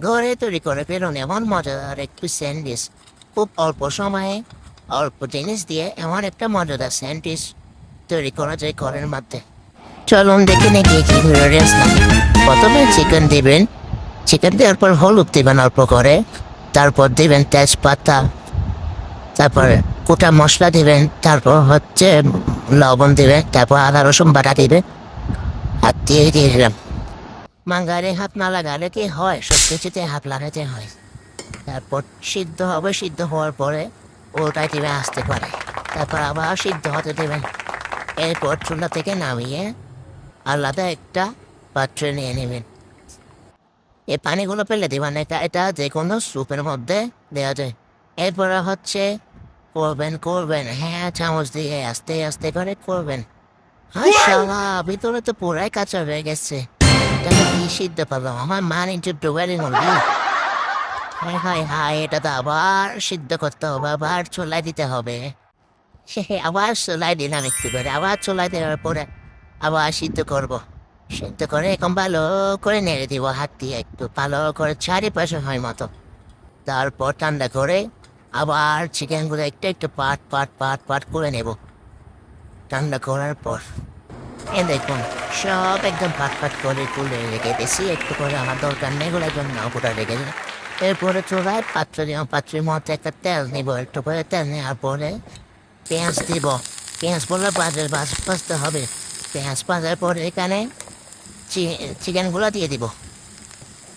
ঘরে তৈরি করে ফেলুন এমন মজাদার একটু স্যান্ডউইচ। খুব অল্প সময়ে অল্প জিনিস দিয়ে এমন একটা মজাদার স্যান্ডউইচ তৈরি করা যায় ঘরের মধ্যে। চলুন দেখে নিই কি কি ইনগ্রেডিয়েন্টস লাগে। প্রথমে চিকেন দিবেন, চিকেন দেওয়ার পর হলুদ দিবেন অল্প করে, তারপর দিবেন তেজপাতা, তারপর গোটা মশলা দিবেন, তারপর হচ্ছে লবণ দিবেন, তারপর আদা রসুন বাটা দিবেন, হাত দিয়ে দিলাম। মাঙ্গারে হাত না লাগালে কি হয়, সব কিছুতে হাত লাগাতে হয়। তারপর সিদ্ধ হবে, সিদ্ধ হওয়ার পরে ওটাই দিবে আসতে পারে, তারপর আবার সিদ্ধ হতে দেবেন। এরপর চুলা থেকে নামিয়ে আলাদা একটা পাত্রে নিয়ে নেবেন। এই পানিগুলো ফেলে দিবেন, এটা এটা যে কোনো স্যুপের মধ্যে দেওয়া যায়। এরপরে হচ্ছে করবেন, হ্যাঁ, চামচ দিয়ে আস্তে আস্তে করে করবেন। হ্যাঁ শালা, ভিতরে তো পুরাই কাঁচা হয়ে গেছে। এটা আমি কি সিদ্ধ পারলাম, আমার মান ইন্টু ডুবারি মুরগি। হায় হায় হায়, এটা তো আবার সিদ্ধ করতে হবে, আবার চুলাই দিতে হবে। আবার চুলাই দিলাম একটু করে, আবার চুলাই দেওয়ার পরে আবার সিদ্ধ করবো। সিদ্ধ করে এখন ভালো করে নেড়ে দিব হাত দিয়ে, একটু ভালো করে চারিপাশে হয় মতো। তারপর ঠান্ডা করে আবার চিকেনগুলো একটু একটু পাট পাট পাট পাট করে নেব। ঠান্ডা করার পর দেখুন সব একদম পাট পাট করে তুলে রেখে দিয়েছি, একটু করে আমার দরকার নেই, এগুলো একদম নাও করে রেখে দিলাম। এরপরে চোরাই পাত্র দিব, পাত্রের মধ্যে একটা তেল নিব, একটু করে তেল নেওয়ার পরে পেঁয়াজ দিব। পেঁয়াজ বলে ভাজতে হবে। পেঁয়াজ ভাজার পরে এখানে চিকেনগুলো দিয়ে দিব,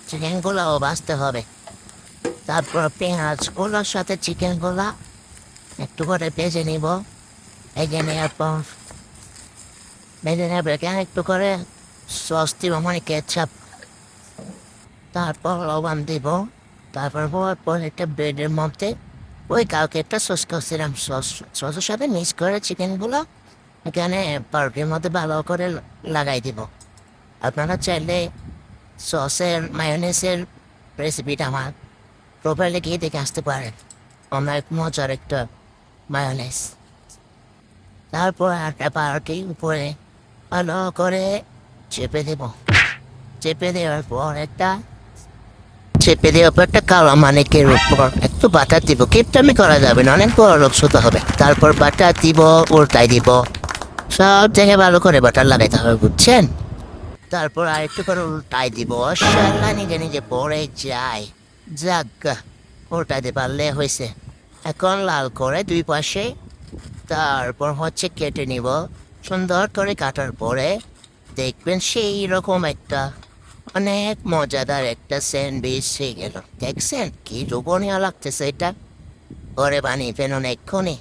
চিকেনগুলোও ভাজতে হবে। তারপর পেঁয়াজগুলোর সাথে চিকেনগুলা একটু করে ভেজে নিব। ভেজে নেওয়ার পর ভেজে নেবে কেন একটু করে সস দিব, মানে কেচাপ, তারপর লবণ দিব। তারপর হওয়ার পর একটা ব্রেডের মধ্যে ওই কাউকে একটা সস করছিলাম, সসের সাথে মিক্স করে চিকেনগুলো এখানে পাউরুটির মধ্যে ভালো করে লাগাই দিব। আপনারা চাইলে সসের মায়োনেসের রেসিপিটা আমার প্রোফাইলে গিয়ে দেখে আসতে পারেন, অনেক মজার একটা মায়োনেস। তারপর একটা পাউরুটি উপরে ভালো করে চেপে দেব। চেপে দেওয়ার পর একটা কালো মানিকের উপর একটু বাটার দিব, কিপটামি করা যাবে না, অনেক বড় লোক শুতে হবে। তারপর বাটার দিব, উল্টাই দিব, সব জায়গায় ভালো করে বাটার লাগাইতে হবে, বুঝছেন। তারপর আরেকটু করে উল্টাই দিব, শালা নিজে নিজে পড়ে যায়। যাক, উল্টাইতে পারলে হয়েছে। এখন লাল করে দুই পাশে, তারপর হচ্ছে কেটে নিব। সুন্দর করে কাটার পরে দেখবেন সেই রকম একটা অনেক মজাদার একটা স্যান্ডউইচ হয়ে গেল। দেখছেন কি লোভনীয় লাগতেছে, এটা ঘরে বানিয়ে ফেলুন এক্ষুনি।